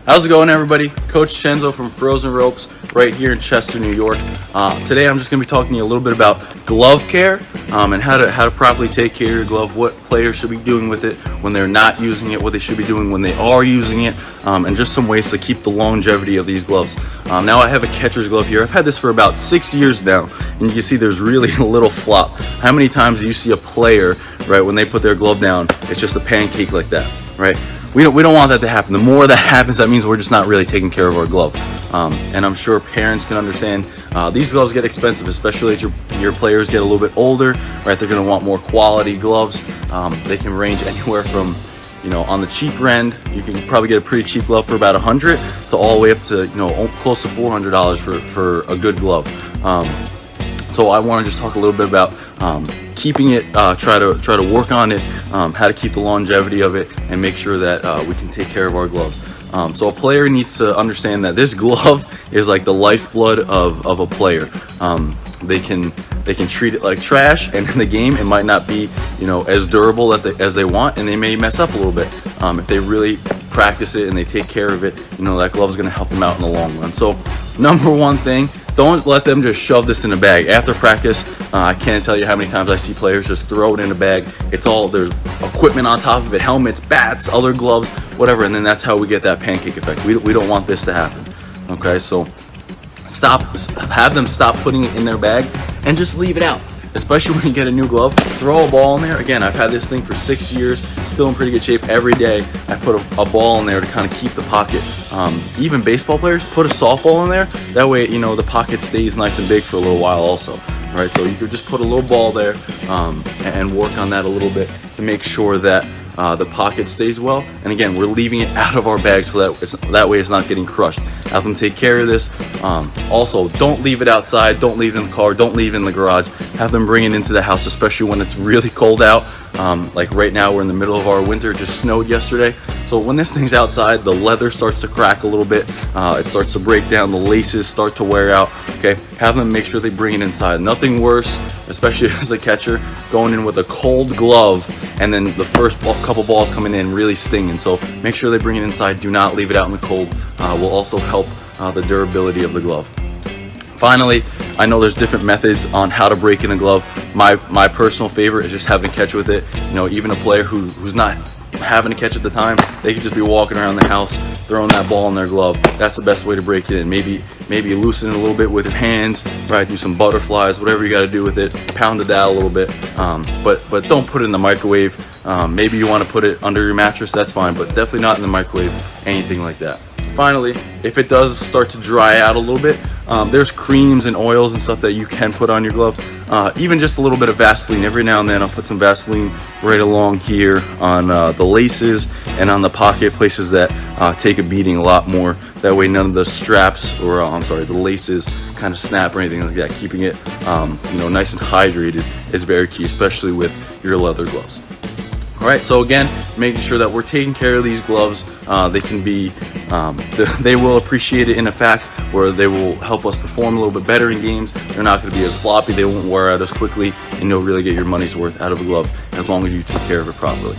How's it going, everybody? Coach Vincenzo from Frozen Ropes right here in Chester, New York. Today I'm just going to be talking to you a little bit about glove care and how to properly take care of your glove, what players should be doing with it when they're not using it, what they should be doing when they are using it, and just some ways to keep the longevity of these gloves. Now I have a catcher's glove here. I've had this for about 6 years now, and you can see there's really a little flop. How many times do you see a player, right, when they put their glove down, it's just a pancake like that, right? We don't want that to happen. The more that happens, that means we're just not really taking care of our glove. And I'm sure parents can understand these gloves get expensive, especially as your players get a little bit older, right? They're going to want more quality gloves. They can range anywhere from, on the cheaper end, you can probably get a pretty cheap glove for about $100 to all the way up to, close to $400 for a good glove. So I want to just talk a little bit about keeping it, try to work on it, how to keep the longevity of it, and make sure that we can take care of our gloves. So a player needs to understand that this glove is like the lifeblood of a player. They can treat it like trash, and in the game it might not be as durable as they want, and they may mess up a little bit. If they really practice it and they take care of it, that glove is going to help them out in the long run. So number one thing, don't let them just shove this in a bag. After practice, I can't tell you how many times I see players just throw it in a bag. There's equipment on top of it, helmets, bats, other gloves, whatever, and then that's how we get that pancake effect. We don't want this to happen, okay? So have them stop putting it in their bag and just leave it out. Especially when you get a new glove, throw a ball in there. Again, I've had this thing for 6 years, still in pretty good shape. Every day I put a ball in there to kind of keep the pocket. Even baseball players, put a softball in there. That way, the pocket stays nice and big for a little while also, right? So you could just put a little ball there and work on that a little bit to make sure that the pocket stays well. And again, we're leaving it out of our bag so that way it's not getting crushed. Have them take care of this. Also, don't leave it outside, don't leave it in the car, don't leave it in the garage. Have them bring it into the house, especially when it's really cold out. Like right now, we're in the middle of our winter, it just snowed yesterday. So when this thing's outside, the leather starts to crack a little bit, it starts to break down, the laces start to wear out. Okay, have them make sure they bring it inside. Nothing worse, especially as a catcher, going in with a cold glove and then the first couple balls coming in really stinging. So make sure they bring it inside, do not leave it out in the cold. Will also help the durability of the glove. Finally, I know there's different methods on how to break in a glove. My personal favorite is just having a catch with it. Even a player who's not having a catch at the time, they could just be walking around the house throwing that ball in their glove. That's the best way to break it in. Maybe loosen it a little bit with your hands, right? Do some butterflies, whatever you got to do with it. Pound it out a little bit, but don't put it in the microwave. Maybe you want to put it under your mattress, that's fine, but definitely not in the microwave, anything like that. Finally, if it does start to dry out a little bit, there's creams and oils and stuff that you can put on your glove. Even just a little bit of Vaseline. Every now and then I'll put some Vaseline right along here on the laces and on the pocket, places that take a beating a lot more. That way none of the straps or the laces kind of snap or anything like that. Keeping it nice and hydrated is very key, especially with your leather gloves. Alright, so again, making sure that we're taking care of these gloves. They will appreciate it in a fact where they will help us perform a little bit better in games. They're not going to be as floppy, they won't wear out as quickly, and you'll really get your money's worth out of a glove as long as you take care of it properly.